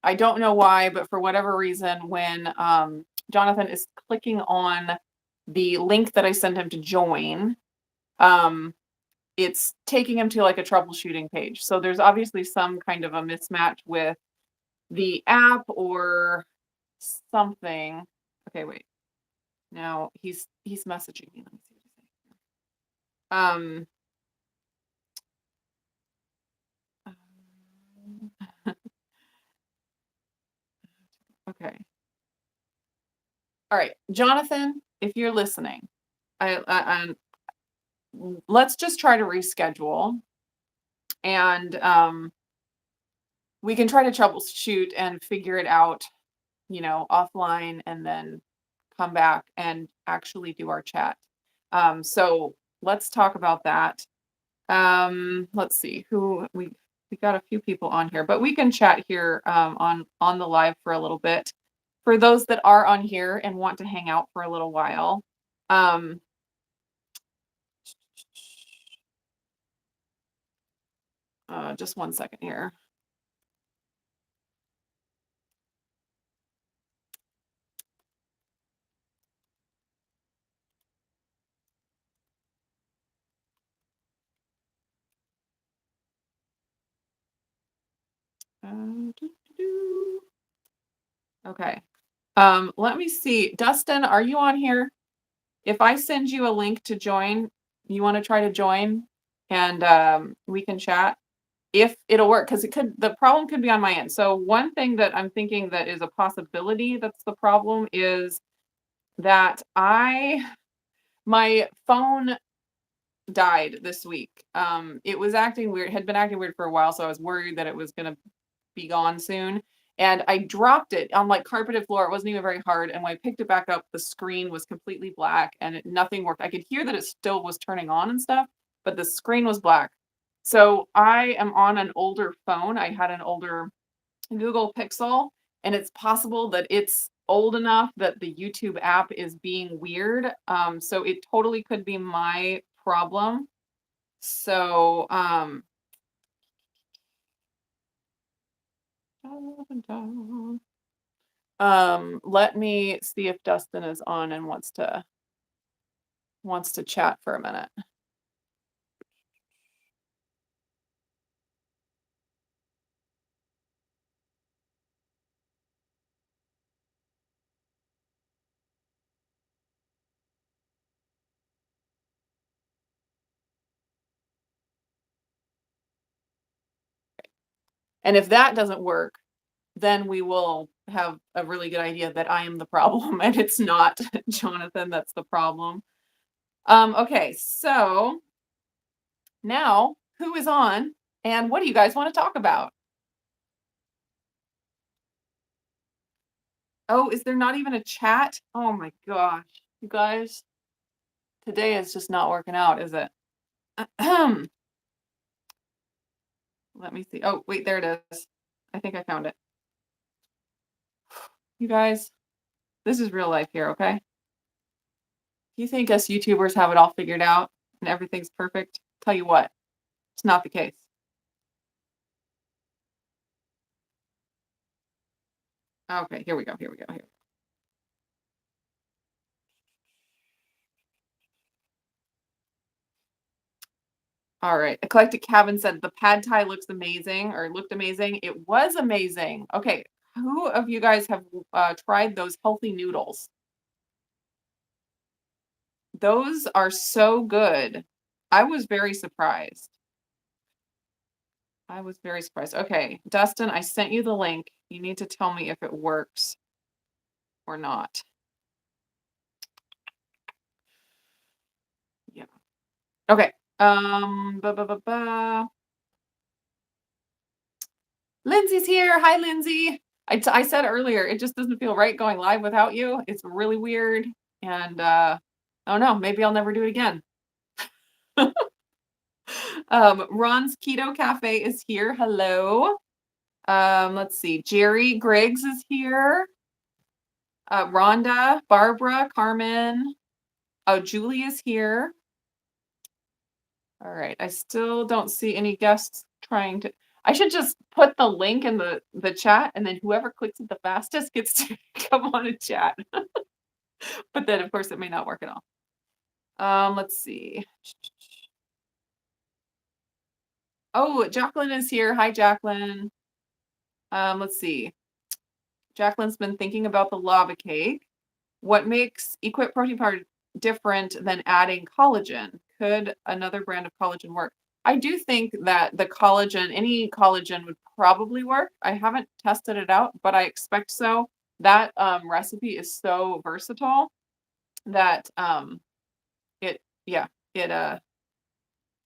I don't know why, but for whatever reason, when Jonathan is clicking on the link that I sent him to join, um, it's taking him to like a troubleshooting page. So there's obviously some kind of a mismatch with the app or something. Okay, wait. Now he's messaging me. Let me see what he's saying. Okay. All right, Jonathan, if you're listening, let's just try to reschedule, and we can try to troubleshoot and figure it out, offline, and then come back and actually do our chat. So let's talk about that. Let's see who we got a few people on here, but we can chat here on the live for a little bit. For those that are on here and want to hang out for a little while, just 1 second here. Okay. Let me see. Dustin, are you on here? If I send you a link to join, you want to try to join, and we can chat if it'll work, because the problem could be on my end. So one thing that I'm thinking that is a possibility that's the problem is that my phone died this week. It was acting weird, had been acting weird for a while, so I was worried that it was gonna be gone soon. And I dropped it on like carpeted floor. It wasn't even very hard. And when I picked it back up, the screen was completely black and nothing worked. I could hear that it still was turning on and stuff, but the screen was black. So I am on an older phone. I had an older Google Pixel, and it's possible that it's old enough that the YouTube app is being weird. So it totally could be my problem. So, let me see if Dustin is on and wants to chat for a minute. And if that doesn't work, then we will have a really good idea that I am the problem and it's not Jonathan that's the problem. Okay, so now who is on and what do you guys want to talk about? Oh, is there not even a chat? Oh my gosh, you guys, today is just not working out, is it? Let me see. Oh, wait, there it is. I think I found it. You guys, this is real life here, okay? You think us YouTubers have it all figured out and everything's perfect? Tell you what, it's not the case. Okay, here we go. Here. All right. Eclectic Cabin said the pad thai looks amazing or looked amazing. It was amazing. Okay. Who of you guys have tried those healthy noodles? Those are so good. I was very surprised. Okay, Dustin, I sent you the link. You need to tell me if it works or not. Yeah. Okay. Lindsay's here. Hi, Lindsay. I said earlier, it just doesn't feel right going live without you. It's really weird. And I don't know, maybe I'll never do it again. Ron's Keto Cafe is here. Hello. Let's see. Jerry Griggs is here. Rhonda, Barbara, Carmen. Oh, Julie is here. All right. I still don't see any guests trying to. I should just put the link in the chat, and then whoever clicks it the fastest gets to come on and chat. But then, of course, it may not work at all. Let's see. Oh, Jacqueline is here. Hi, Jacqueline. Let's see. Jacqueline's been thinking about the lava cake. What makes Equip Protein Powder different than adding collagen? Could another brand of collagen work? I do think that the collagen, any collagen would probably work. I haven't tested it out, but I expect so. That recipe is so versatile that it, yeah, it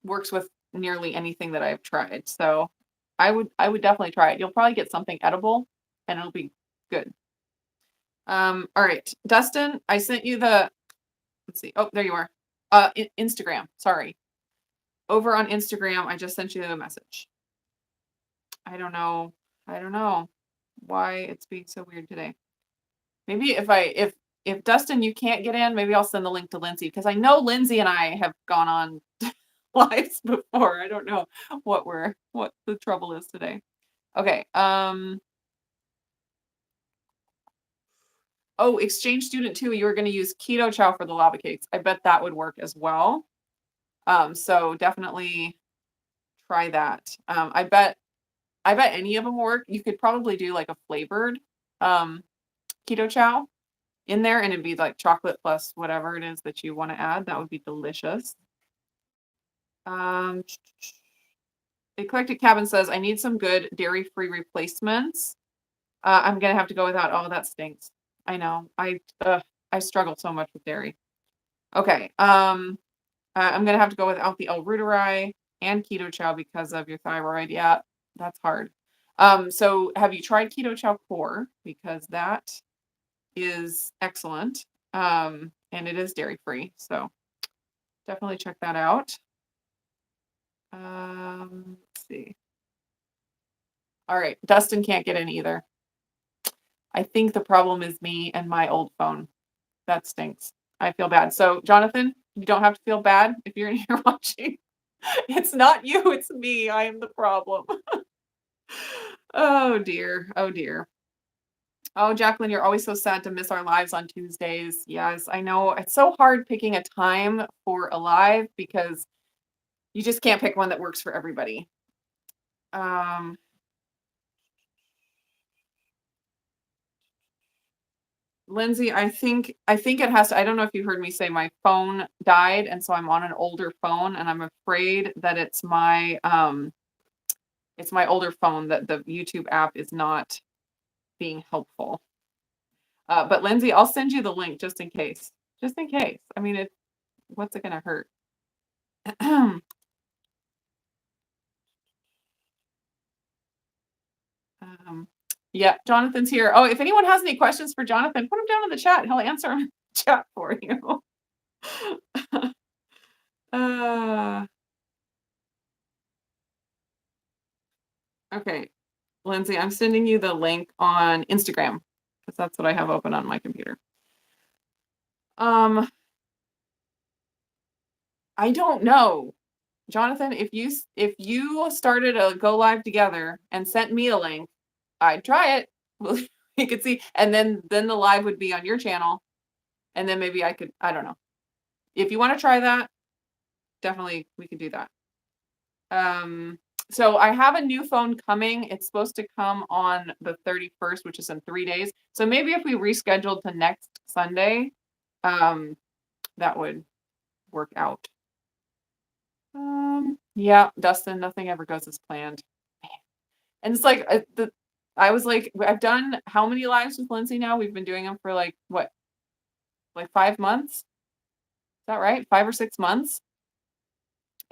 works with nearly anything that I've tried. So I would definitely try it. You'll probably get something edible and it'll be good. All right, Dustin, I sent you the, let's see. Oh, there you are. Instagram. Sorry. Over on Instagram, I just sent you a message. I don't know. I don't know why it's being so weird today. Maybe if Dustin, you can't get in, maybe I'll send the link to Lindsay because I know Lindsay and I have gone on lives before. I don't know what the trouble is today. Okay. Oh, exchange student too. You were going to use keto chow for the lava cakes. I bet that would work as well. So definitely try that. I bet any of them work. You could probably do like a flavored keto chow in there, and it'd be like chocolate plus whatever it is that you want to add. That would be delicious. Eclectic Cabin says, I need some good dairy-free replacements. I'm gonna have to go without. Oh, that stinks. I know. I struggle so much with dairy. Okay. I'm gonna have to go without the L-Reuteri and keto chow because of your thyroid. Yeah, that's hard. So have you tried keto chow core? Because that is excellent. And it is dairy-free. So definitely check that out. Let's see. All right, Dustin can't get in either. I think the problem is me and my old phone. That stinks. I feel bad. So, Jonathan, you don't have to feel bad if you're in here watching. It's not you, it's me. I am the problem. Oh dear. Oh dear. Oh, Jacqueline, you're always so sad to miss our lives on Tuesdays. Yes, I know. It's so hard picking a time for a live because you just can't pick one that works for everybody. Lindsay, I think it has to. I don't know if you heard me say my phone died, and so I'm on an older phone, and I'm afraid that it's my older phone that the YouTube app is not being helpful. But Lindsay, I'll send you the link just in case. Just in case. I mean, what's it gonna hurt? Yeah, Jonathan's here. Oh, if anyone has any questions for Jonathan, put them down in the chat. He'll answer them in the chat for you. Okay, Lindsay, I'm sending you the link on Instagram because that's what I have open on my computer. I don't know. Jonathan, if you started a go live together and sent me a link, I'd try it. You could see, and then the live would be on your channel, and then maybe I don't know. If you want to try that, definitely we could do that. So I have a new phone coming. It's supposed to come on the 31st, which is in 3 days. So maybe if we rescheduled to next Sunday, that would work out. Yeah, Dustin, nothing ever goes as planned. And it's like I was like, I've done how many lives with Lindsay now? We've been doing them for like what, like 5 months? Is that right? 5 or 6 months.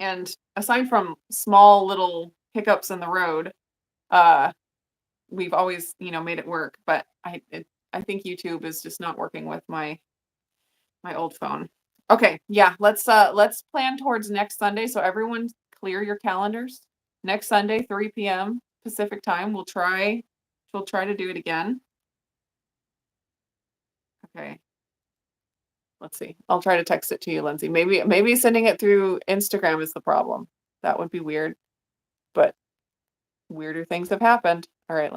And aside from small little hiccups in the road, we've always, made it work. But I think YouTube is just not working with my old phone. Okay, yeah, let's plan towards next Sunday. So everyone clear your calendars. Next Sunday, 3 p.m. Pacific time. We'll try to do it again. Okay. Let's see. I'll try to text it to you, Lindsay. Maybe sending it through Instagram is the problem. That would be weird. But Weirder things have happened. All right,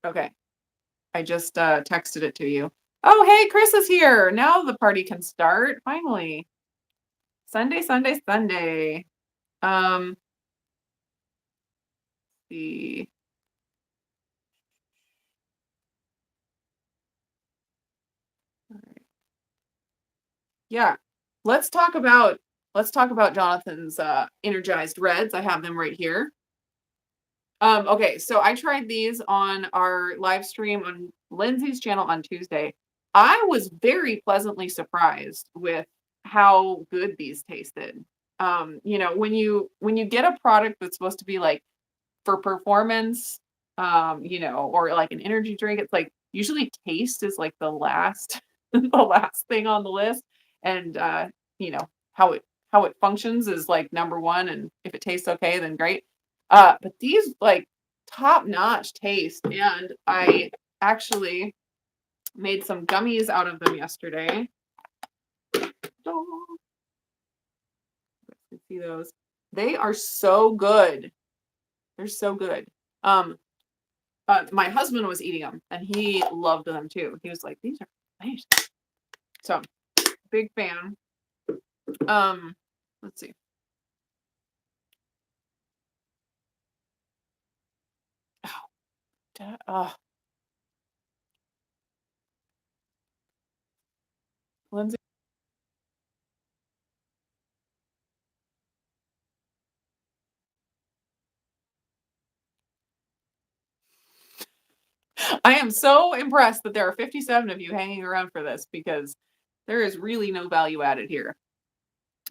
okay. I just texted it to you. Oh, hey, Chris is here. Now the party can start. Finally. Sunday, Sunday, Sunday. See. All right. Yeah. Let's talk about Jonathan's energized reds. I have them right here. Okay, so I tried these on our live stream on Lindsay's channel on Tuesday. I was very pleasantly surprised with how good these tasted. When you get a product that's supposed to be like for performance, or like an energy drink, it's like usually taste is like the last the last thing on the list. And you know, how it functions is like number one, and if it tastes okay, then great. But these like top-notch taste, and I actually made some gummies out of them yesterday. Oh, you see those? They are so good. They're so good. My husband was eating them and he loved them too. He was like, "These are amazing." So, big fan. Let's see. Oh, Lindsay. I am so impressed that there are 57 of you hanging around for this because there is really no value added here.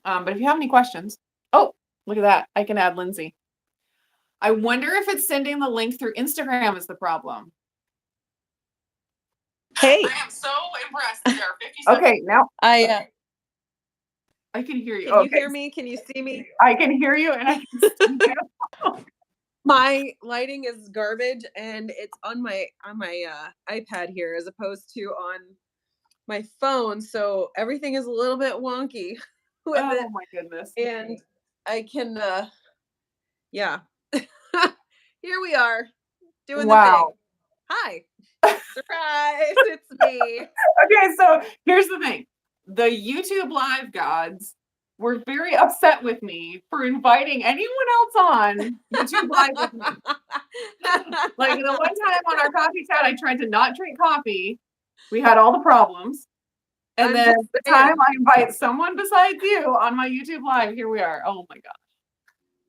But if you have any questions, oh, look at that. I can add Lindsay. I wonder if it's sending the link through Instagram is the problem. Hey. I am so impressed that there are 57. Okay, now I can hear you. Can you hear me? Can you see me? I can hear you and I can see you. My lighting is garbage and it's on my iPad here as opposed to on my phone, so everything is a little bit wonky with it. Oh my goodness. And I can yeah. Here we are doing the thing. Hi. Surprise, it's me. Okay, so here's the thing. The YouTube live gods were very upset with me for inviting anyone else on YouTube live with me. Like the one time on our coffee chat, I tried to not drink coffee. We had all the problems. And then the time I invite someone besides you on my YouTube live, here we are. Oh my gosh.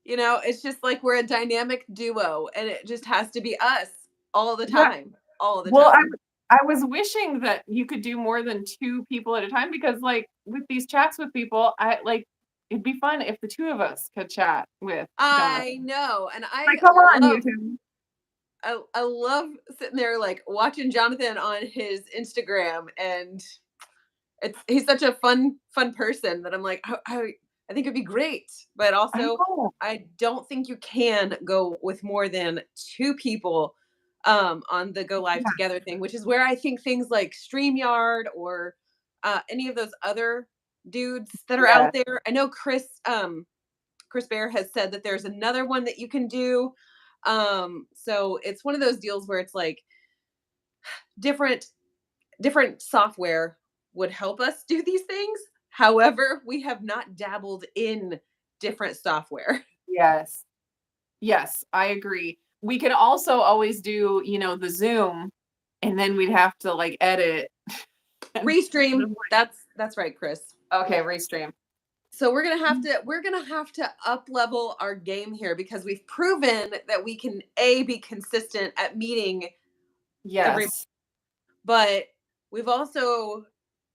You know, it's just like we're a dynamic duo and it just has to be us all the time. Yeah. All the time. Well, I was wishing that you could do more than 2 people at a time because like with these chats with people, it'd be fun if the 2 of us could chat with Jonathan. I know. And come on, YouTube. I love sitting there like watching Jonathan on his Instagram, and he's such a fun person that I'm like, I think it'd be great. But also I don't think you can go with more than 2 people on the go live together thing, which is where I think things like StreamYard or any of those other dudes that are out there. I know Chris Bear has said that there's another one that you can do. So it's one of those deals where it's like different software would help us do these things. However, we have not dabbled in different software. Yes, I agree. We could also always do, the Zoom, and then we'd have to like edit. Restream. That's right, Chris. Okay, restream. So we're gonna have to up level our game here because we've proven that we can be consistent at meeting. Yes. But we've also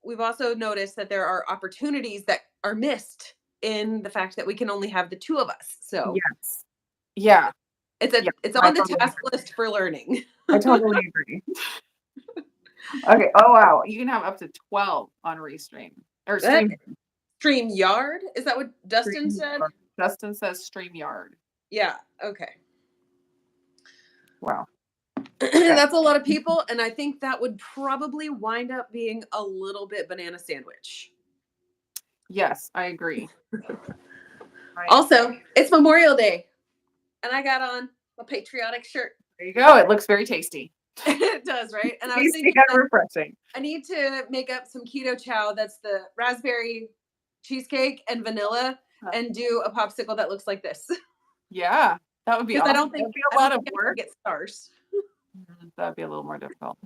noticed that there are opportunities that are missed in the fact that we can only have the 2 of us. So yes. Yeah. It's on the task list for learning. I totally agree. Okay. Oh wow. You can have up to 12 on Restream or StreamYard. Is that what Dustin said? Dustin says StreamYard. Yeah. Okay. Wow. Yeah. That's a lot of people, and I think that would probably wind up being a little bit banana sandwich. Yes, I agree. I agree. Also, it's Memorial Day, and I got on a patriotic shirt. There you go. It looks very tasty. It does, right? And I was Tasty thinking, and like, refreshing. I need to make up some keto chow that's the raspberry cheesecake and vanilla, Huh. and do a popsicle that looks like this. Yeah, that would be Because awesome. It'd be a I don't lot of think I can work. get stars. That'd be a little more difficult.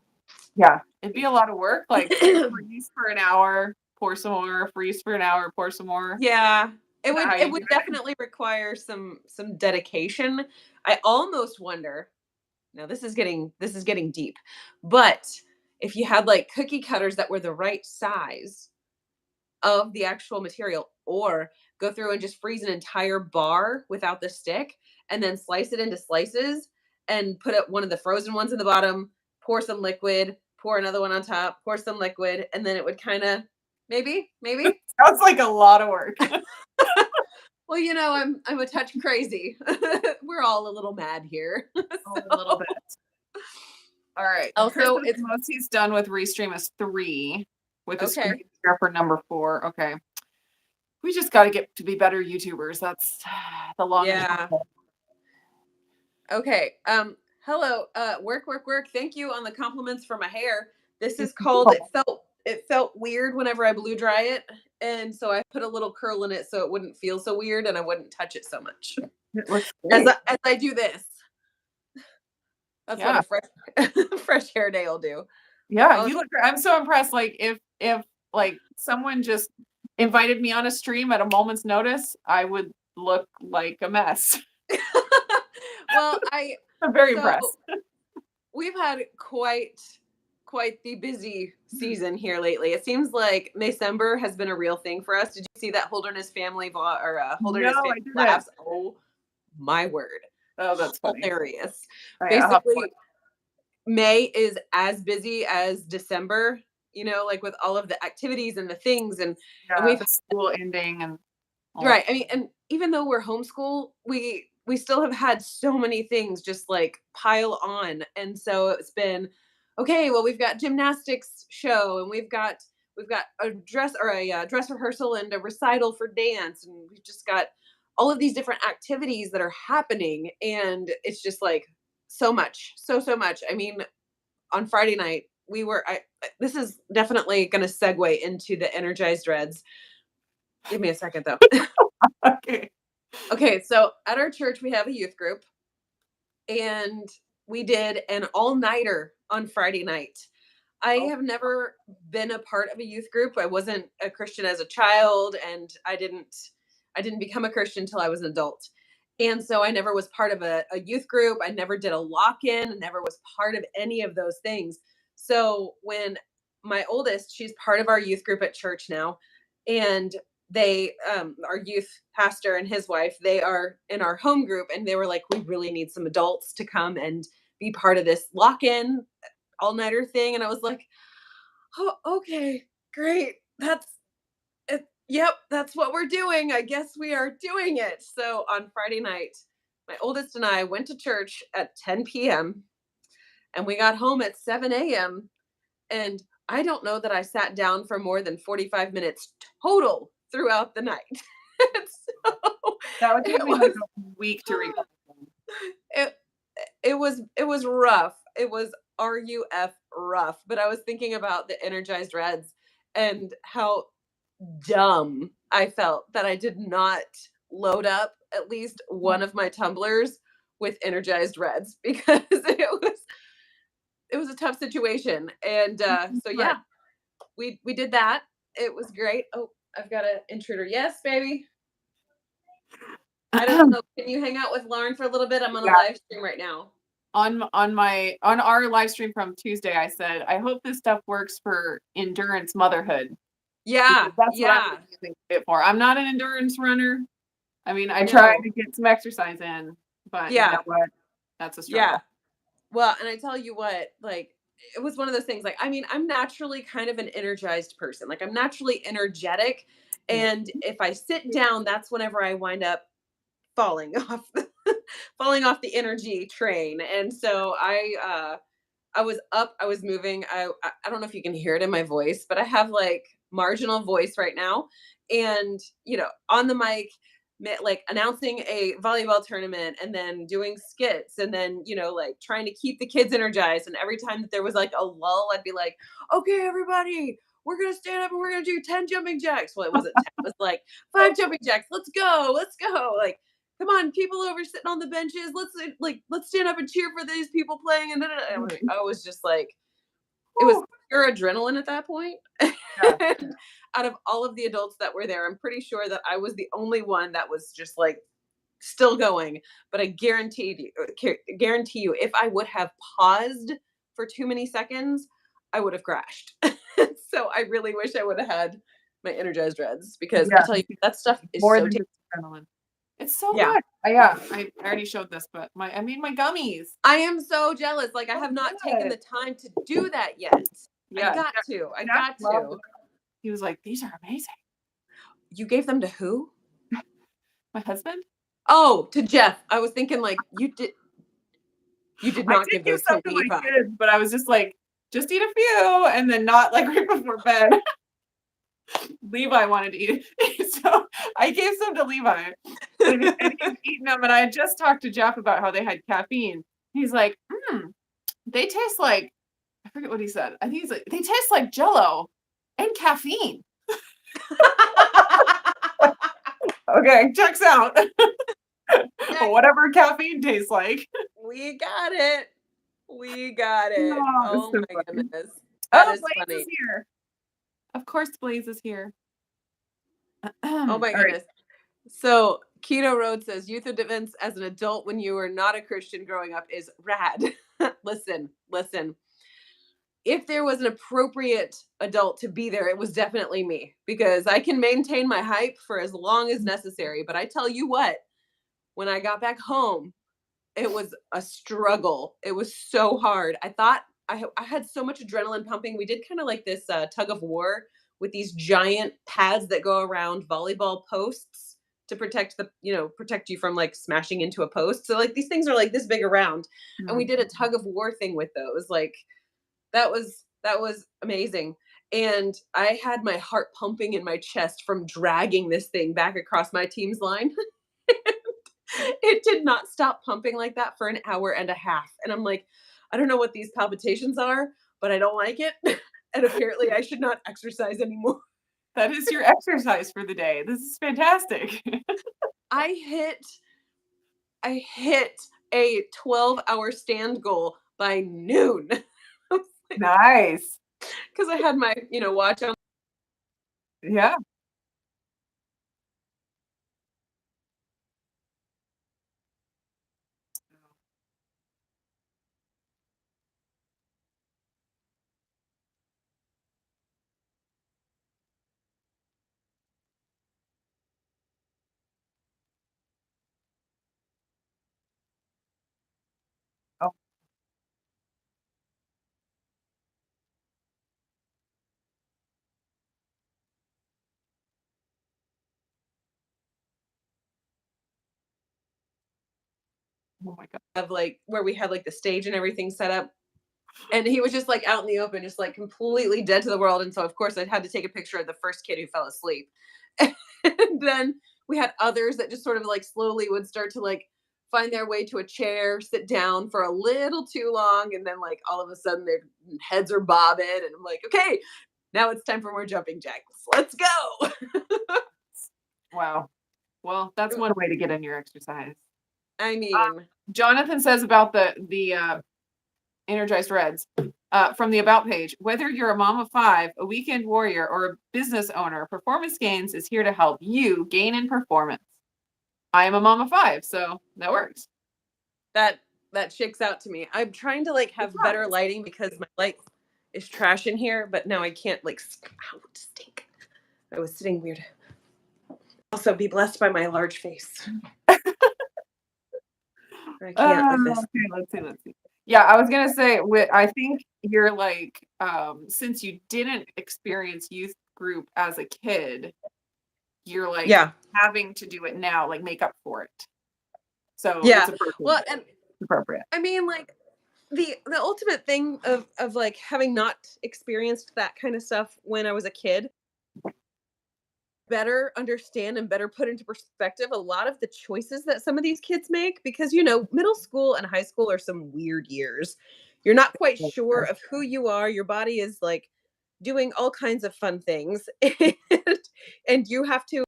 Yeah, it'd be a lot of work. Like freeze for an hour, pour some more, freeze for an hour, pour some more. Is Yeah. that how It you do would it? definitely require some dedication. I almost wonder, now this is getting deep, but if you had like cookie cutters that were the right size of the actual material, or go through and just freeze an entire bar without the stick and then slice it into slices and put up one of the frozen ones in the bottom, pour some liquid, pour another one on top, pour some liquid, and then it would kind of, maybe. Sounds like a lot of work. Well, I'm a touch crazy. We're all a little mad here. A little bit. All right. Chris Also, says it's the most he's done with Restream is 3 with a okay. screen share for number 4. Okay. We just got to get to be better YouTubers. That's the long and short Yeah. of it. Okay. Hello. Work. Thank you on the compliments for my hair. This is called it felt weird whenever I blew dry it. And so I put a little curl in it so it wouldn't feel so weird and I wouldn't touch it so much. It looks great. As I do this. That's what Yeah. a fresh hair day will do. Yeah, Oh, you look I'm so impressed. Like if like someone just invited me on a stream at a moment's notice, I would look like a mess. well, I I'm very so impressed. we've had quite the busy season here lately. It seems like December has been a real thing for us. Did you see that Holderness family vlog or No, Holderness family I didn't. laughs? Oh my word. Oh, that's funny. Hilarious. I'll have to watch. Basically, May is as busy as December, like with all of the activities and the things and Yeah, we've the school ending and all that. right. I mean, and even though we're homeschool, we still have had so many things just like pile on. And so it's been okay, well we've got gymnastics show and we've got a dress or a dress rehearsal and a recital for dance and we've just got all of these different activities that are happening and it's just like so much. So much. I mean, on Friday night this is definitely going to segue into the energized reds. Give me a second though. Okay. Okay, so at our church, we have a youth group, and we did an all nighter on Friday night. I Oh, have never been a part of a youth group. I wasn't a Christian as a child, and I didn't become a Christian until I was an adult. And so I never was part of a youth group. I never did a lock in, never was part of any of those things. So when my oldest, she's part of our youth group at church now, and they our youth pastor and his wife, they are in our home group and they were like, we really need some adults to come and be part of this lock-in all-nighter thing. And I was like, oh, okay, great, that's it, yep, that's what we're doing, I guess we are doing it. So on Friday night, my oldest and I went to church at 10 p.m. and we got home at 7 a.m. and I don't know that I sat down for more than 45 minutes total throughout the night. So that would take it me like was a week to recover. it, it was rough. It was RUF rough. But I was thinking about the energized reds and how dumb I felt that I did not load up at least one of my tumblers with energized reds because it was a tough situation. And so But yeah, we did that. It was great. Oh, I've got an intruder. Yes, baby. I don't know. Can you hang out with Lauren for a little bit? I'm on a yeah, live stream right now. on our live stream from Tuesday, I said, I hope this stuff works for endurance motherhood Yeah, because that's what I'm yeah. using it for. I'm not an endurance runner. I mean, I try No. to get some exercise in, but you know Yeah, what? That's a yeah. struggle. Well, and I tell you what, like it was one of those things like I mean, I'm naturally kind of an energized person. Like I'm naturally energetic Yeah. and if I sit down, that's whenever I wind up falling off falling off the energy train. And so I was up, I was moving. I don't know if you can hear it in my voice, but I have like marginal voice right now. And, on the mic, like announcing a volleyball tournament and then doing skits and then, like trying to keep the kids energized. And every time that there was like a lull, I'd be like, okay, everybody, we're going to stand up and we're going to do 10 jumping jacks. Well, it wasn't 10, it was like 5 jumping jacks. Let's go. Let's go. Like, come on, people over sitting on the benches. Let's stand up and cheer for these people playing. And I was just like, it was Whew. pure adrenaline at that point. Yeah. And out of all of the adults that were there, I'm pretty sure that I was the only one that was just like still going. But I guarantee you, if I would have paused for too many seconds, I would have crashed. So I really wish I would have had my energized reds because I Yeah. tell you that stuff is More so than tasty. just adrenaline. It's so Yeah. good. Yeah, I already showed this, but I made my gummies. I am so jealous. Like I So have not taken good. the time to do that yet. I Yeah, got to. I Jack got loved to. them. He was like, "These are amazing." You gave them to who? My husband? Oh, to Jeff. I was thinking like you did I not did give give those some to to my Levi. kids, but I was just like, "Just eat a few," and then not like right before bed. Levi wanted to eat it, so I gave some to Levi, and he's eating them. And I had just talked to Jeff about how they had caffeine. He's like, they taste like, I forget what he said. I think he's like, they taste like Jello and caffeine. Okay, checks out. Heck, Whatever caffeine tastes like. we got it. We got it. Oh, it's Oh so my funny. goodness. That Oh, is Blaze is funny. here. Of course, Blaze is here. Oh All my right. goodness. So Keto Road says youth events as an adult when you were not a Christian growing up is rad. Listen. If there was an appropriate adult to be there, it was definitely me because I can maintain my hype for as long as necessary. But I tell you what, when I got back home, it was a struggle. It was so hard. I thought I had so much adrenaline pumping. We did kind of like this tug of war with these giant pads that go around volleyball posts to protect you from like smashing into a post. So like these things are like this big around, and we Mm. did a tug of war thing with those. Like that was amazing. And I had my heart pumping in my chest from dragging this thing back across my team's line. It did not stop pumping like that for an hour and a half. And I'm like, I don't know what these palpitations are, but I don't like it. And apparently I should not exercise anymore. That is your exercise for the day. This is fantastic. I hit I hit a 12-hour stand goal by noon. Nice. Because I had my, watch on. Yeah. Oh, oh my God. Of like where we had like the stage and everything set up. And he was just like out in the open, just like completely dead to the world. And so of course I had to take a picture of the first kid who fell asleep. And then we had others that just sort of like slowly would start to like find their way to a chair, sit down for a little too long, and then like all of a sudden their heads are bobbing. And I'm like, okay, now it's time for more jumping jacks. Let's go. Wow. Well, that's one way to get in your exercise. I mean, Jonathan says about the energized reds from the about page, whether you're a mom of five, a weekend warrior, or a business owner, Performance Gains is here to help you gain in performance. I am a mom of five, so that works. that shakes out to me. I'm trying to like have better lighting because my light is trash in here, but now I can't like stink. I was sitting weird. Also, be blessed by my large face. I can't with this. Okay, let's see. Yeah, I was gonna say, I think you're like, since you didn't experience youth group as a kid, you're like Yeah, having to do it now, like make up for it. So Yeah. it's appropriate. Well, and Appropriate. I mean, like the ultimate thing of like having not experienced that kind of stuff when I was a kid, better understand and better put into perspective a lot of the choices that some of these kids make, because middle school and high school are some weird years. You're not quite sure of who you are. Your body is like doing all kinds of fun things, and you have to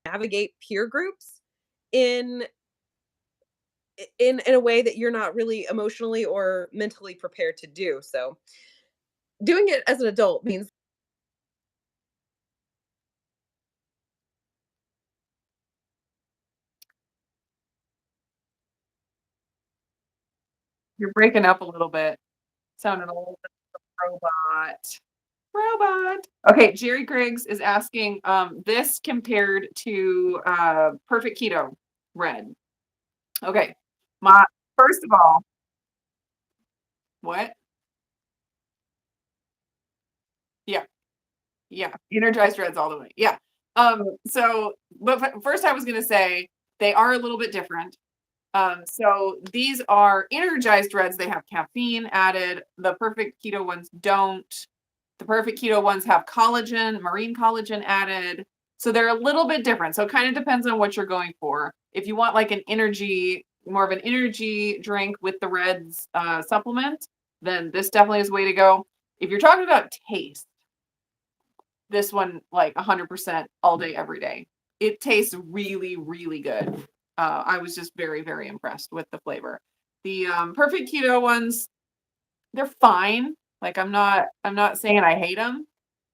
navigate peer groups in in a way that you're not really emotionally or mentally prepared to do. So doing it as an adult means You're breaking up a little bit. Sounding a little bit robot. Robot. Okay, Jerry Griggs is asking this compared to Perfect Keto Red. Okay. My first of all, what? Yeah. Yeah. Energized Reds all the way. Yeah. So but first I was gonna say they are a little bit different. So these are energized reds. They have caffeine added. The perfect keto ones don't. The perfect keto ones have collagen, marine collagen added. So they're a little bit different. So it kind of depends on what you're going for. If you want like an energy, more of an energy drink with the reds supplement, then this definitely is the way to go. If you're talking about taste, this one like 100% all day, every day. It tastes really, really good. I was just very, very impressed with the flavor. The perfect keto ones, they're fine. Like I'm not saying I hate them,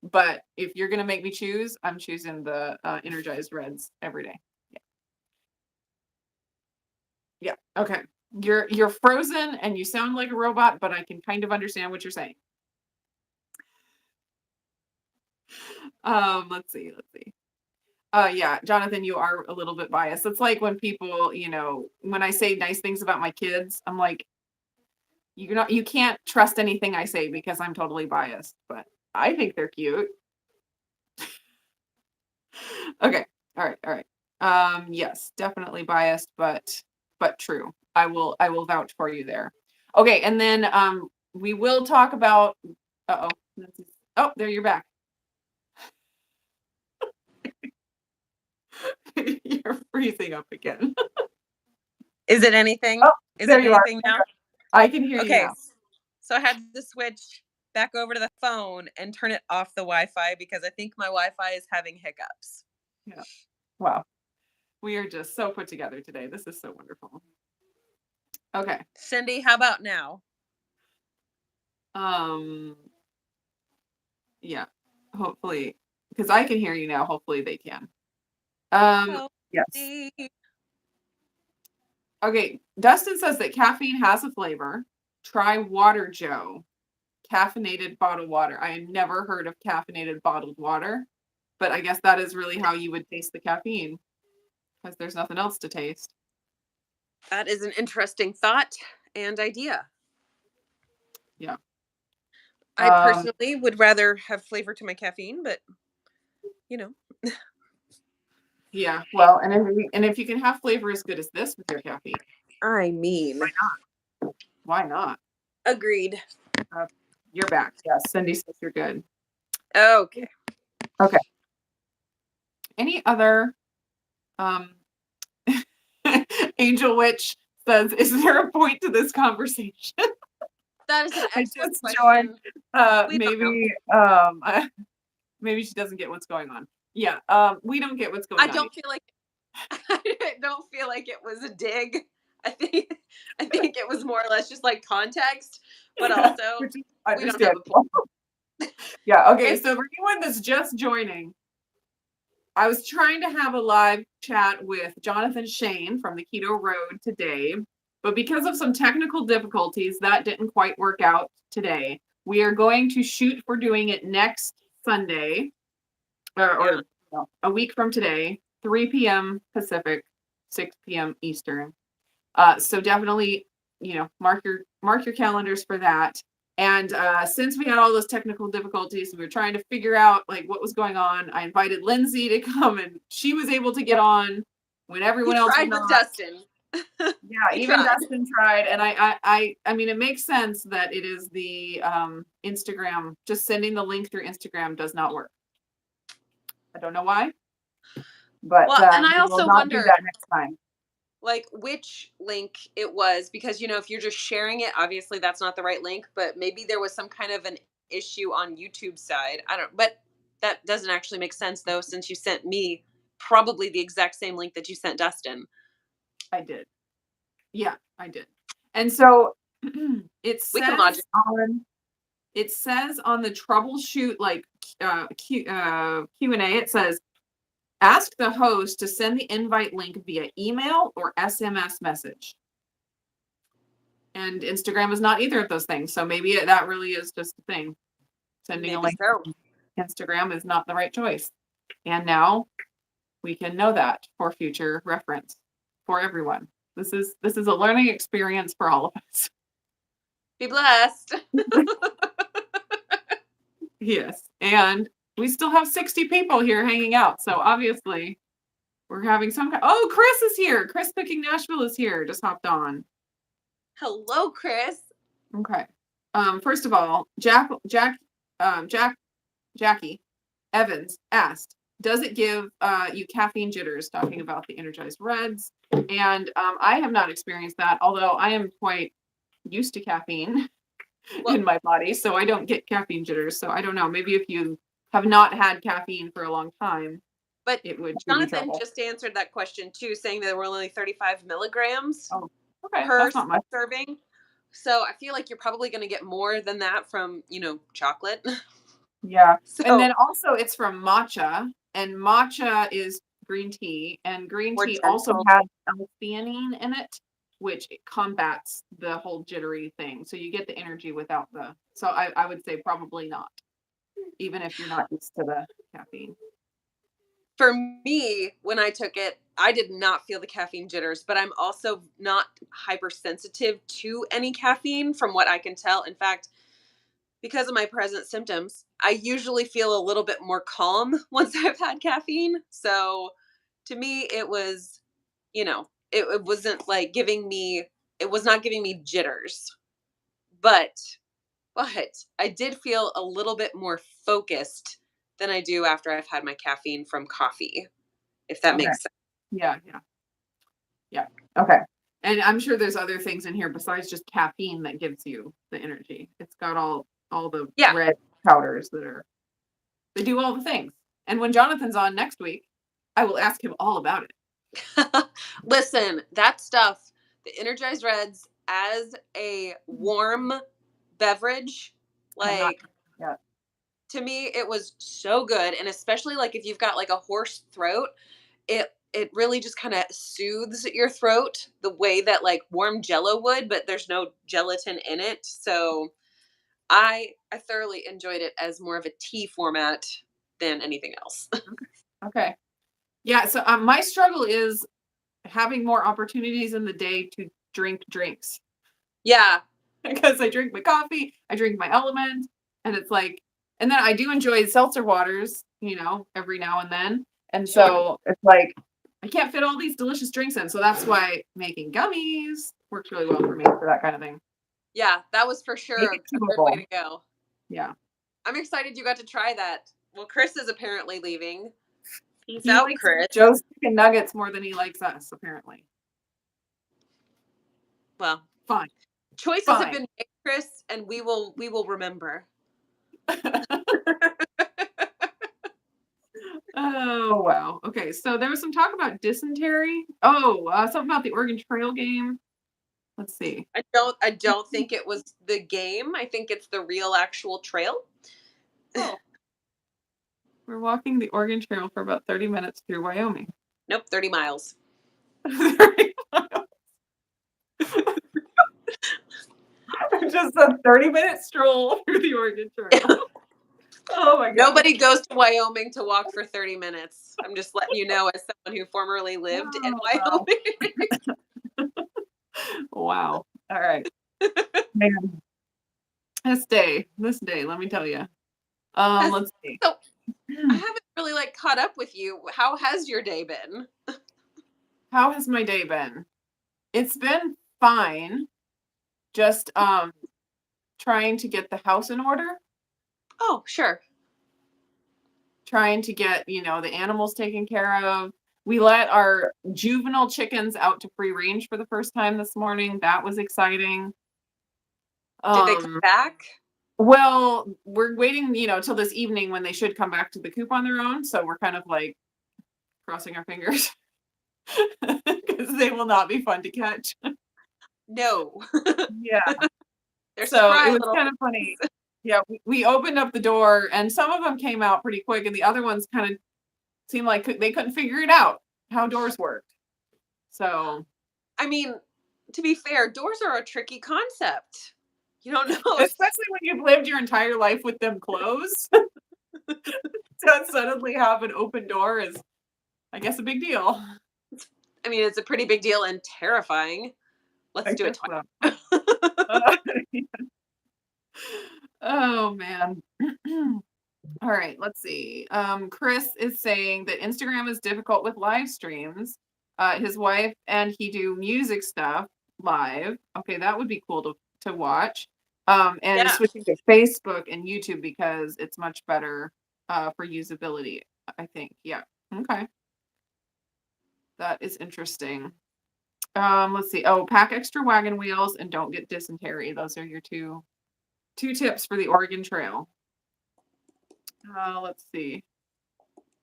but if you're gonna make me choose, I'm choosing the energized reds every day. Yeah. Yeah. Okay. You're frozen and you sound like a robot, but I can kind of understand what you're saying. Let's see. Let's see. Yeah, Jonathan, you are a little bit biased. It's like when people, when I say nice things about my kids, I'm like, you can't trust anything I say because I'm totally biased, but I think they're cute. Okay. All right. All right. Yes, definitely biased, but true. I will vouch for you there. Okay, and then we will talk about uh-oh. Oh, there you're back. You're freezing up again. is it anything? Oh, Is there it you are. anything now? I can hear you Okay. now. So I had to switch back over to the phone and turn it off the Wi-Fi because I think my Wi-Fi is having hiccups. Yeah. Wow. We are just so put together today. This is so wonderful. Okay. Cindy, how about now? Um, yeah. Hopefully, because I can hear you now. Hopefully they can. Yes. Okay. Dustin says that caffeine has a flavor. Try Water Joe, caffeinated bottled water. I had never heard of caffeinated bottled water, but I guess that is really how you would taste the caffeine because there's nothing else to taste. That is an interesting thought and idea. Yeah. I personally would rather have flavor to my caffeine, but Yeah. Well, and if you can have flavor as good as this with your caffeine, I mean, why not? Why not? Agreed. You're back. Yes, Cindy says you're good. Okay. Okay. Any other Angel Witch says, is there a point to this conversation? That is an I excellent just question. joined. Maybe she doesn't get what's going on. Yeah, we don't get what's going on. I don't feel like it was a dig. I think it was more or less just like context, but also we don't have a point. Yeah, okay, so for anyone that's just joining, I was trying to have a live chat with Jonathan Shane from the Keto Road today, but because of some technical difficulties, that didn't quite work out today. We are going to shoot for doing it next Sunday, or a week from today, 3 p.m. Pacific, 6 p.m. Eastern. So definitely, mark your calendars for that. And since we had all those technical difficulties, we were trying to figure out like what was going on. I invited Lindsay to come, and she was able to get on when everyone else tried was with not. Dustin. Yeah, We even tried. Dustin tried, and I mean, it makes sense that it is the Instagram. Just sending the link through Instagram does not work. I don't know why, but Well, and I we will also not do wonder, that next time. like, which link it was, because if you're just sharing it, obviously that's not the right link, but maybe there was some kind of an issue on YouTube side. I don't, but that doesn't actually make sense though, since you sent me probably the exact same link that you sent Dustin. I did. Yeah, I did. And so it We can lodge says it. on the troubleshoot Q&A, it says ask the host to send the invite link via email or SMS message. And Instagram is not either of those things. So maybe that really is just a thing. Sending a Maybe link so. to Instagram is not the right choice. And now we can know that for future reference for everyone. This is a learning experience for all of us. Be blessed. Yes. And we still have 60 people here hanging out. So obviously we're having some kind. Oh, Chris is here. Chris Cooking Nashville is here. Just hopped on. Hello, Chris. Okay. First of all, Jackie Evans asked, does it give you caffeine jitters? Talking about the energized reds. And I have not experienced that, although I am quite used to caffeine Well, in my body, so I don't get caffeine jitters. So I don't know. Maybe if you have not had caffeine for a long time, but it would give you Jonathan trouble. just answered that question too, saying that there were only 35 milligrams Oh, okay. per That's not much. serving. So I feel like you're probably going to get more than that from, chocolate. Yeah. And So then also it's from matcha, and matcha is green tea, and green more tea also gentle. has L-theanine in it, which it combats the whole jittery thing. So you get the energy without the, so I would say probably not, even if you're not used to the caffeine. For me, when I took it, I did not feel the caffeine jitters, but I'm also not hypersensitive to any caffeine from what I can tell. In fact, because of my present symptoms, I usually feel a little bit more calm once I've had caffeine. So to me, it was, it wasn't like it was not giving me jitters, but, I did feel a little bit more focused than I do after I've had my caffeine from coffee, if that Okay. makes sense. Yeah, yeah, yeah. Okay. And I'm sure there's other things in here besides just caffeine that gives you the energy. It's got all the Yeah. red powders they do all the things. And when Jonathan's on next week, I will ask him all about it. Listen, that stuff, the Energized Reds as a warm beverage, I'm not like, yeah. to me it was so good, and especially like if you've got like a hoarse throat, it really just kind of soothes your throat the way that like warm jello would, but there's no gelatin in it. So I thoroughly enjoyed it as more of a tea format than anything else. Okay. Yeah, so my struggle is having more opportunities in the day to drink drinks Yeah. because I drink my coffee, I drink my element, and it's like, and then I do enjoy seltzer waters, every now and then. And Sure. so it's like, I can't fit all these delicious drinks in. So that's why making gummies works really well for me for that kind of thing. Yeah, that was for Make sure it a good way chewable. to go. Yeah. I'm excited you got to try that. Well, Chris is apparently leaving. Peace He out, likes Chris. Joe's chicken nuggets more than he likes us, apparently. Well, Fine. choices have Fine. been made, Chris, and we will remember. Oh, wow. Okay, so there was some talk about dysentery. Oh, something about the Oregon Trail game. Let's see. I don't think it was the game. I think it's the real actual trail. Oh, we're walking the Oregon Trail for about 30 minutes through Wyoming. Nope, 30 miles. 30 miles. Just a 30-minute stroll through the Oregon Trail. Oh my god. Nobody goes to Wyoming to walk for 30 minutes. I'm just letting you know as someone who formerly lived in Oh, wow. Wyoming. Wow. All right. Man, this day, let me tell you. Has- Let's see. so I haven't really like caught up with you. How has your day been? How has my day been? It's been fine. Just trying to get the house in order, Oh, sure. trying to get, the animals taken care of. We let our juvenile chickens out to free range for the first time this morning. That was exciting. Did they come Um back? well, we're waiting, till this evening when they should come back to the coop on their own, so we're kind of like crossing our fingers because they will not be fun to catch. No. Yeah. They're So it spry was little kind of things. funny. Yeah, we opened up the door and some of them came out pretty quick and the other ones kind of seemed like they couldn't figure it out how doors worked. So, I mean, to be fair, doors are a tricky concept. You don't know if especially when you've lived your entire life with them closed, to suddenly have an open door is, I guess, a big deal. I mean, it's a pretty big deal and terrifying. Let's I do it guess so. twice. Uh, oh man. All right, let's see. Chris is saying that Instagram is difficult with live streams. His wife and he do music stuff live. Okay, that would be cool to watch. And Yeah. switching to Facebook and YouTube because it's much better for usability, I think. Yeah. Okay. That is interesting. Let's see. Oh, pack extra wagon wheels and don't get dysentery. Those are your two tips for the Oregon Trail. Let's see.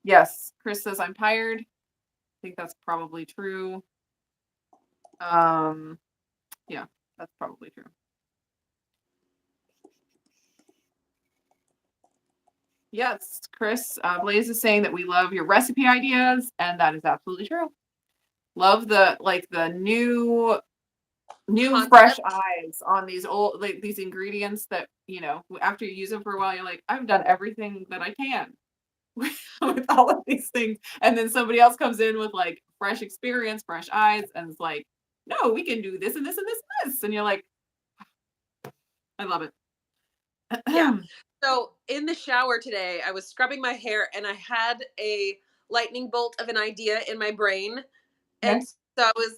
Yes, Chris says I'm tired. I think that's probably true. Um, yeah, that's probably true. Yes, Chris, Blaze is saying that we love your recipe ideas, and that is absolutely true. Love the new fresh Concept. eyes on these old these ingredients that after you use them for a while, you're like, I've done everything that I can with all of these things, and then somebody else comes in with like fresh experience, fresh eyes, and it's like, no, we can do this and this and this and this, and you're like, I love it. Yeah. So in the shower today, I was scrubbing my hair and I had a lightning bolt of an idea in my brain. Okay. And so I was,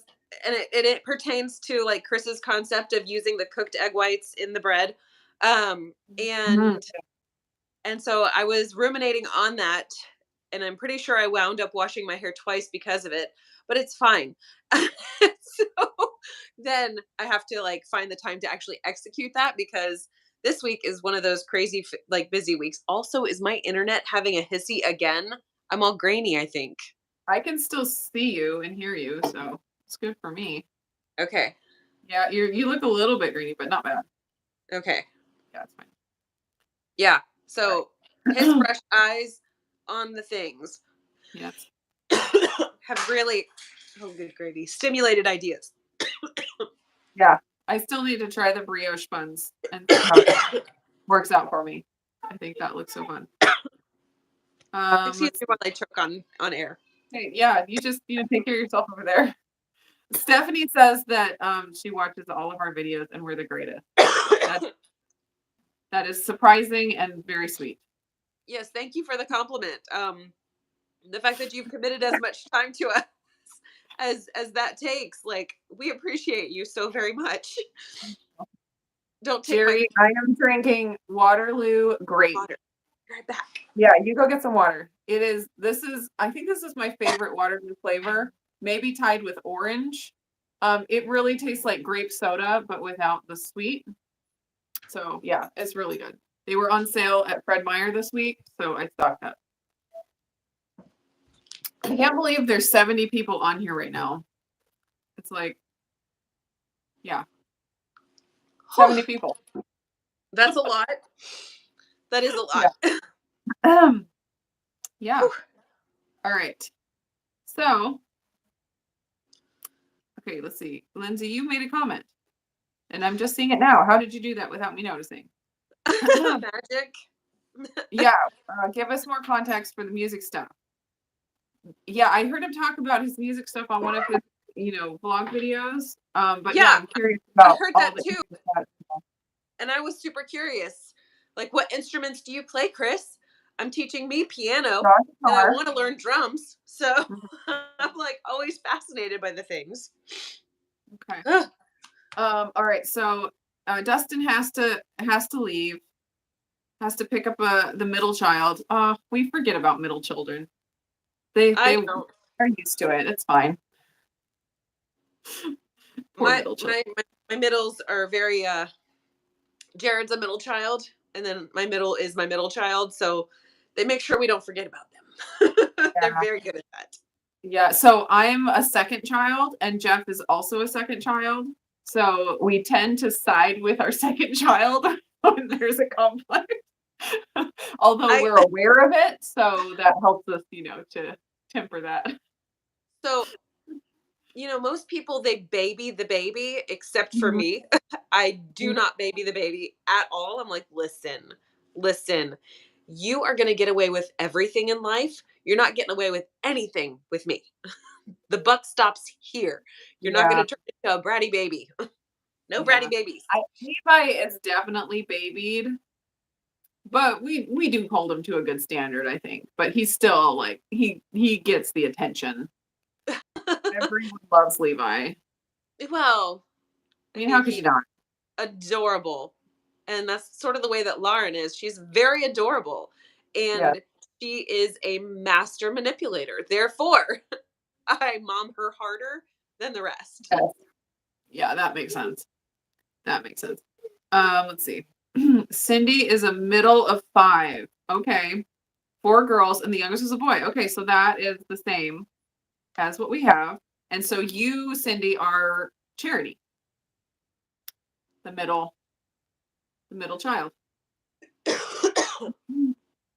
and it pertains to like Chris's concept of using the cooked egg whites in the bread. Um, Mhm. and so I was ruminating on that, and I'm pretty sure I wound up washing my hair twice because of it, but it's fine. So then I have to like find the time to actually execute that because this week is one of those crazy like busy weeks. Also, is my internet having a hissy again? I'm all grainy, I think. I can still see you and hear you, so it's good for me. Okay. Yeah, you look a little bit greeny, but not bad. Okay. Yeah, it's fine. Yeah. All So his right. fresh eyes on the things Yes. have really, oh good gravy, stimulated ideas. Yeah. I still need to try the brioche buns and see how that works out for me. I think that looks so fun. Excuse Let's me while I choke on air. Hey, yeah, you just take care of yourself over there. Stephanie says that she watches all of our videos and we're the greatest. That that is surprising and very sweet. Yes, thank you for the compliment. The fact that you've committed as much time to us as that takes, like we appreciate you so very much. Don't take my Jerry, I am drinking Waterloo grape. water. Be right back. Yeah, you go get some water. I think this is my favorite Waterloo flavor, maybe tied with orange. It really tastes like grape soda, but without the sweet. So yeah, it's really good. They were on sale at Fred Meyer this week, so I stocked up. I can't believe there's 70 people on here right now. It's like, yeah, 70 people. That's a lot. That is a lot. Yeah. Yeah. All right. So, okay, let's see. Lindsay, you made a comment, and I'm just seeing it now. How did you do that without me noticing? Magic. Yeah, give us more context for the music stuff. Yeah, I heard him talk about his music stuff on one of his, vlog videos. But yeah, Yeah, I'm curious I about heard all that that. too. And I was super curious. Like, what instruments do you play, Chris? I'm teaching me piano and I Guitar. want to learn drums. So Mhm. I'm like always fascinated by the things. Okay. Ugh, All right. So Dustin has to leave. Has to pick up the middle child. We forget about middle children. They I don't. are used to it. It's fine. Poor My middle children. my my, my middles are very Jared's a middle child, and then my middle is my middle child, so they make sure we don't forget about them. They're Yeah. very good at that. Yeah. So I'm a second child, and Jeff is also a second child. So we tend to side with our second child when there's a conflict, although I we're aware of it. So that helps us, to temper that. so most people they baby the baby except for Mhm. me. I do not baby the baby at all. I'm like, listen, you are going to get away with everything in life. You're not getting away with anything with me. The buck stops here. You're not going Yeah. to turn into a bratty baby. No Yeah. bratty babies. Levi is definitely babied, but we do hold him to a good standard, I think. But he's still like he gets the attention. Everyone loves Levi. Well, I I mean, how mean, could you he's not? adorable. And that's sort of the way that Lauren is. She's very adorable. Yeah. And she is a master manipulator. Therefore, I mom her harder than the rest. Yes. Yeah, that makes sense. That makes sense. Let's see. Cindy is a middle of five. Okay. Four girls, and the youngest is a boy. Okay, so that is the same as what we have. And so you, Cindy, are Charity, the middle, the middle child.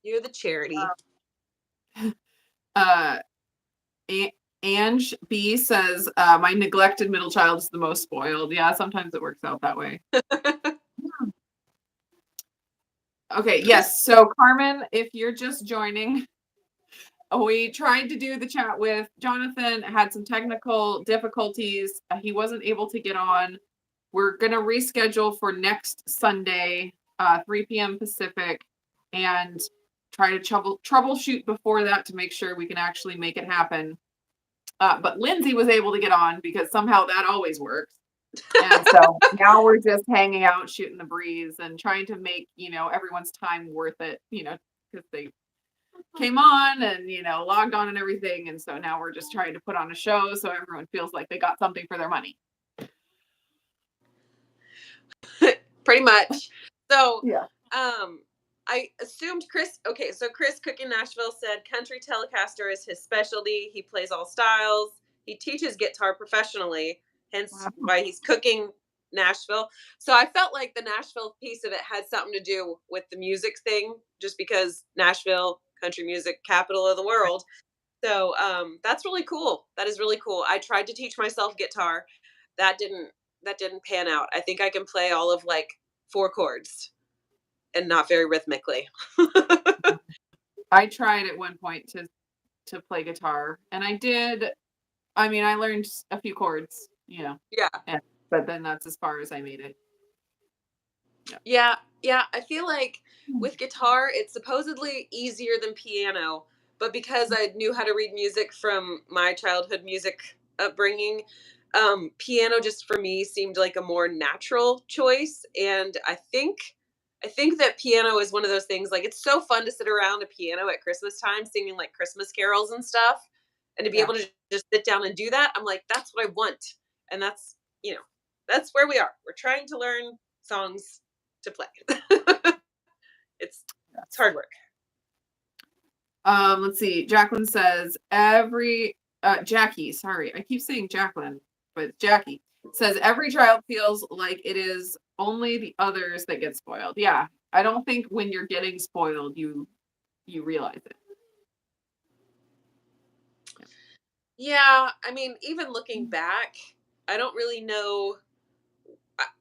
You're the charity. Uh, A- Ange B says, my neglected middle child is the most spoiled. Yeah, sometimes it works out that way. Okay, Chris, yes. So, Carmen, if you're just joining, we tried to do the chat with Jonathan, had some technical difficulties. He wasn't able to get on. We're going to reschedule for next Sunday, 3 p.m. Pacific, and try to troubleshoot before that to make sure we can actually make it happen. But Lindsay was able to get on because somehow that always works. And so now we're just hanging out, shooting the breeze, and trying to make, everyone's time worth it, because they came on and, logged on and everything. And so now we're just trying to put on a show so everyone feels like they got something for their money. pretty much. So, Yeah. I assumed Chris. Okay, so Chris Cook in Nashville said country telecaster is his specialty. He plays all styles. He teaches guitar professionally, hence Wow. why he's cooking Nashville. So I felt like the Nashville piece of it had something to do with the music thing, just because Nashville, country music capital of the world. So that's really cool. That is really cool. I tried to teach myself guitar. That didn't that didn't pan out. I think I can play all of like four chords and not very rhythmically. I tried at one point to play guitar, and I did. I mean, I learned a few chords, Yeah. and, but then that's as far as I made it. Yeah. Yeah, yeah. I feel like with guitar, it's supposedly easier than piano, but because I knew how to read music from my childhood music upbringing, piano just for me seemed like a more natural choice. And I think that piano is one of those things like it's so fun to sit around a piano at Christmas time singing like Christmas carols and stuff. And to be Yeah. able to just sit down and do that, I'm like, that's what I want. And that's where we are. We're trying to learn songs to play. It's hard work. Let's see. Jacqueline says Jackie, sorry. I keep saying Jacqueline, but Jackie says every child feels like it is only the others that get spoiled. Yeah. I don't think when you're getting spoiled you realize it. Yeah, I mean, even looking back, I don't really know.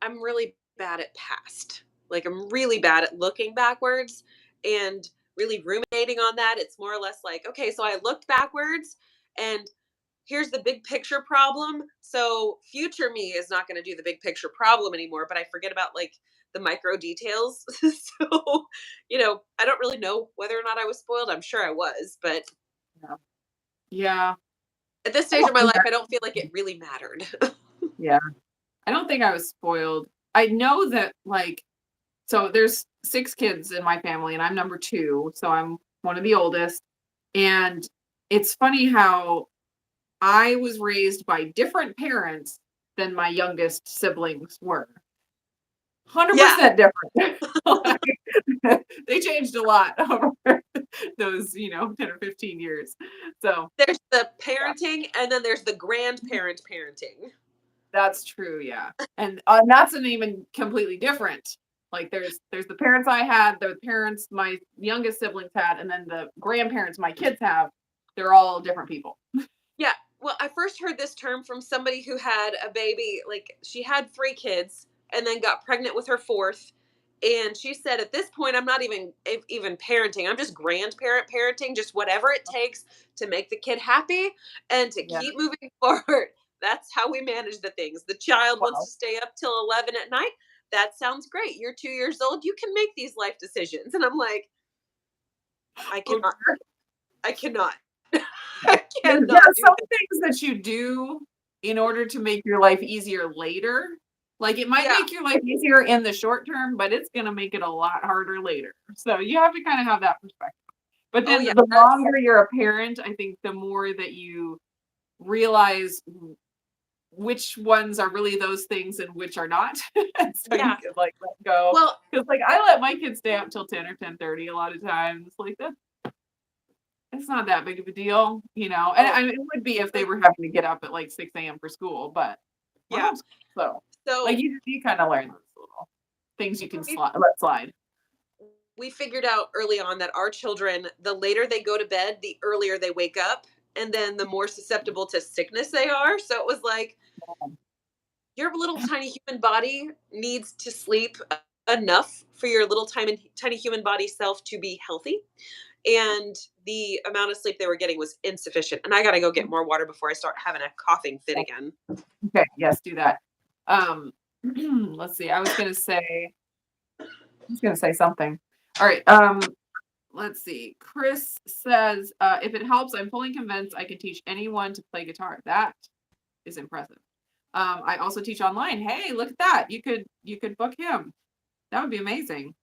I'm really bad at past. Like I'm really bad at looking backwards and really ruminating on that. It's more or less like, okay, so I looked backwards and here's the big picture problem. So future me is not going to do the big picture problem anymore, but I forget about like the micro details. So, I don't really know whether or not I was spoiled. I'm sure I was, but Yeah. Yeah. at this I stage don't of my think life, I don't feel like it really mattered. Yeah. I don't think I was spoiled. I know that, like, so there's 6 kids in my family, and I'm number 2, so I'm one of the oldest, and it's funny how I was raised by different parents than my youngest siblings were. Yeah. 100% different. Like, they changed a lot over those, 10 or 15 years. So, There's the yeah, parenting, and then there's the grandparent parenting. that's true, yeah. And that's an even completely different. Like, there's the parents I had, the parents my youngest siblings had, and then the grandparents my kids have. They're all different people. Yeah. Well, I first heard this term from somebody who had a baby. Like, she had 3 kids and then got pregnant with her 4th. And she said, at this point, I'm not even parenting. I'm just grandparent parenting, just whatever it takes to make the kid happy and to Yeah. keep moving forward. That's how we manage the things. The child wants Wow. to stay up till 11 at night. That sounds great. You're 2 years old. You can make these life decisions. And I'm like, I Oh, cannot. dear. I cannot. I There are cannot do some that. things that you do in order to make your life easier later. Like, it might Yeah. make your life easier in the short term, but it's gonna make it a lot harder later. So, you have to kinda have that perspective. But Oh, then yeah. the longer you're a parent, I think the more that you realize which ones are really those things and which are not. And so you Yeah. can, like, let go. Well, 'Cause, like, I let my kids stay up till 10 or 10:30 a lot of times. Like, that it's not that big of a deal, and oh, it would be if they were having to get up at, like, 6 a.m. for school, but we're yeah. homeschooled, so, like, So you kinda learn those little things you can we let slide. we figured out early on that our children, the later they go to bed, the earlier they wake up, and then the more susceptible to sickness they are. So it was like, your little tiny human body needs to sleep enough for your little tiny human body self to be healthy. And the amount of sleep they were getting was insufficient. And I got to go get more water before I start having a coughing fit again. Okay, yes, do that. Let's see, I was gonna say something. Alright, let's see. Chris says, "If it helps, I'm fully convinced I can teach anyone to play guitar." That is impressive. I also teach online. Hey, look at that. You could book him. That would be amazing.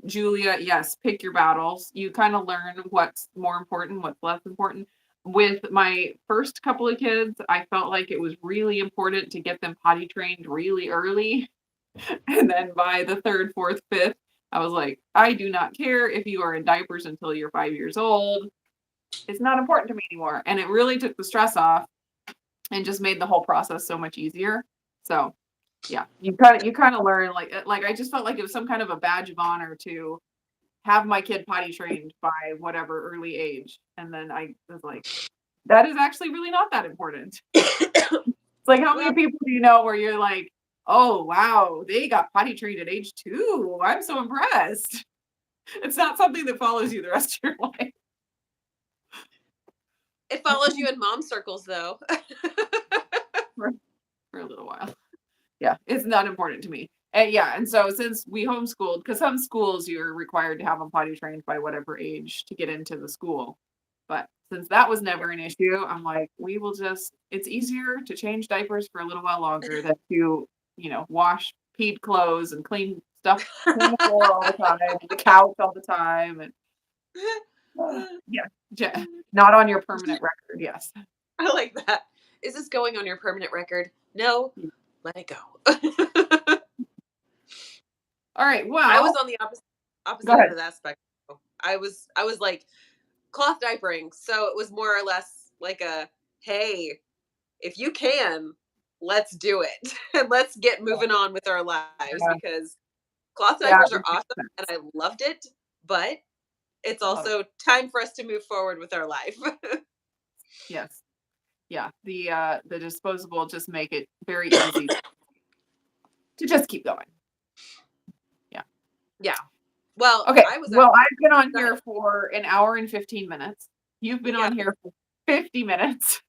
Julia, yes, pick your battles. You kind of learn what's more important, what's less important. With my first couple of kids, I felt like it was really important to get them potty trained really early. And then by the third, fourth, fifth, I was like, I do not care if you are in diapers until you're 5 years old. It's not important to me anymore. And it really took the stress off and just made the whole process so much easier. So yeah, you kind of learn, like I just felt like it was some kind of a badge of honor to have my kid potty trained by whatever early age. And then I was like, that is actually really not that important. It's like, how Well, many people do you know where you're like, oh wow, they got potty trained at age 2. I'm so impressed. It's not something that follows you the rest of your life. it follows you in mom circles, though. for, for a little while. Yeah, it's not important to me. And yeah, and so since we homeschooled, because some schools you're required to have them potty trained by whatever age to get into the school. But since that was never an issue, I'm like, we will just, it's easier to change diapers for a little while longer than to, wash peed clothes and clean the floor all the time, and the couch all the time. And yeah, not on your permanent record. Yes. I like that. Is this going on your permanent record? No, let it go. All right. I was Well, on the go opposite end ahead. of that spectrum. I was like cloth diapering, so it was more or less like a, hey, if you can, let's do it and let's get moving on with our lives, Yeah, because cloth yeah, diapers are that makes awesome and sense. I loved it, but it's I love it. also time for us to move forward with our life. Yes. Yeah. The disposable just make it very easy to just keep going. Yeah. Yeah. Well, Okay. I was Well, I've been on go ahead. here for an hour and 15 minutes. You've been Yeah. on here for 50 minutes.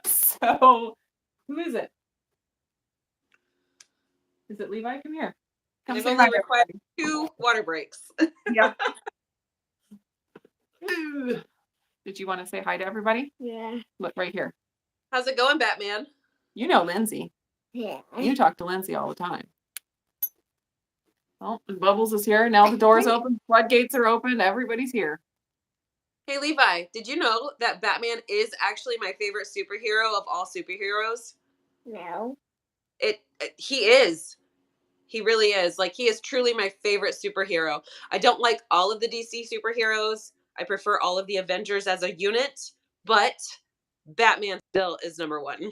So who is it? Is it Levi? Come here. And Come I've say hi only to required everybody. 2 water breaks. Yeah. Did you want to say hi to everybody? Yeah. Look right here. How's it going, Batman? You know Lindsay. Yeah. You talk to Lindsay all the time. Oh, and Bubbles is here. Now the door's open. Floodgates are open. Everybody's here. Hey, Levi, did you know that Batman is actually my favorite superhero of all superheroes? No. He is. He really is. Like, he is truly my favorite superhero. I don't like all of the DC superheroes. I prefer all of the Avengers as a unit, but Batman still is number one.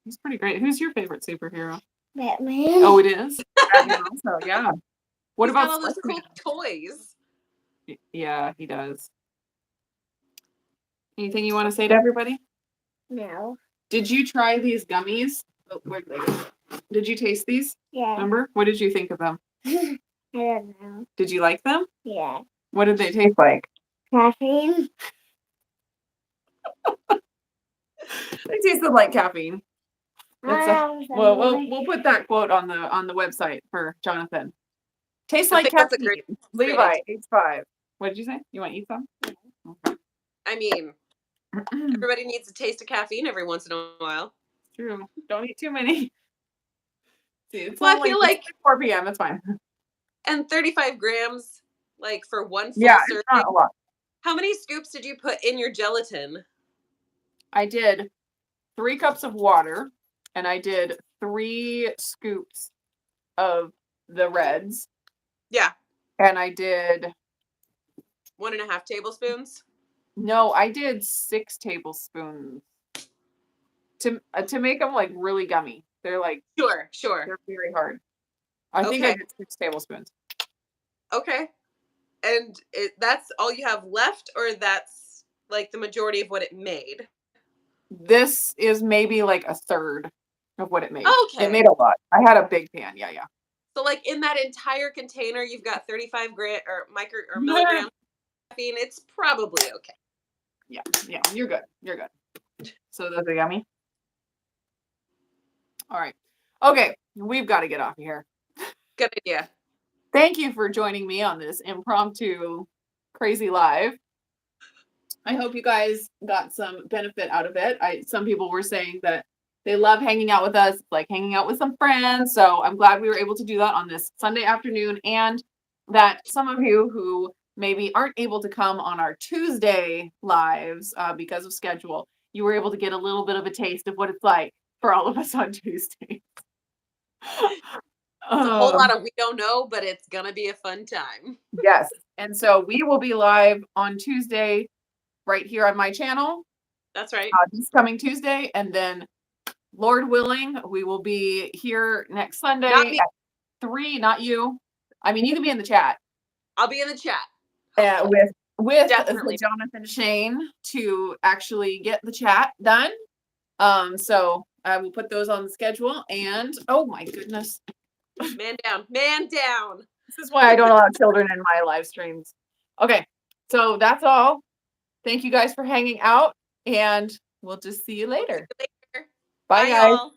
He's pretty great. Who's your favorite superhero? Batman. Oh, it is? Batman also, yeah. What He's about got all those Spider-Man? cool toys. Yeah, he does. Anything you want to say to everybody? No. Did you try these gummies? Oh, where did they go? Did you taste these? Yeah. Remember? What did you think of them? I don't know. Did you like them? Yeah. What did they taste like? Caffeine. They tasted like caffeine. Well, we'll put that quote on the website for Jonathan. Tastes I like think that's a caffeine. great Levi, idea. age 5. What did you say? You want to eat some? Okay. I mean, everybody needs a taste of caffeine every once in a while. True. Don't eat too many. See, it's Well, I only feel like 4 p.m. It's fine. and 35 grams, like for one full Yeah, serving. it's not a lot. How many scoops did you put in your gelatin? I did 3 cups of water, and I did 3 scoops of the reds, Yeah, and I did 1.5 tablespoons. no, I did 6 tablespoons to make them like really gummy. They're like Sure. they're very hard. I think I Okay. did 6 tablespoons. Okay. And that's all you have left, or that's like the majority of what it made? This is maybe like a third of what it made. Okay. It made a lot. I had a big pan. Yeah. So like in that entire container, you've got 35 milligrams of caffeine. It's probably okay. Yeah, you're good. So those are yummy. All right. Okay, we've got to get off of here. Good idea. Thank you for joining me on this impromptu crazy live. I hope you guys got some benefit out of it. Some people were saying that they love hanging out with us, like hanging out with some friends. So I'm glad we were able to do that on this Sunday afternoon, and that some of you who maybe aren't able to come on our Tuesday lives because of schedule, you were able to get a little bit of a taste of what it's like for all of us on Tuesday. It's a whole lot of we don't know, but it's gonna be a fun time. Yes. And so we will be live on Tuesday right here on my channel. That's right. This coming Tuesday. And then, Lord willing, we will be here next Sunday at 3. Not you. I mean, you can be in the chat. I'll be in the chat. With Definitely. Jonathan Shane to actually get the chat done. So I will put those on the schedule. And oh my goodness. Man down. This is why I don't allow children in my live streams. Okay, so that's all. Thank you guys for hanging out, and we'll just see you later. See you later. Bye, guys. Y'all.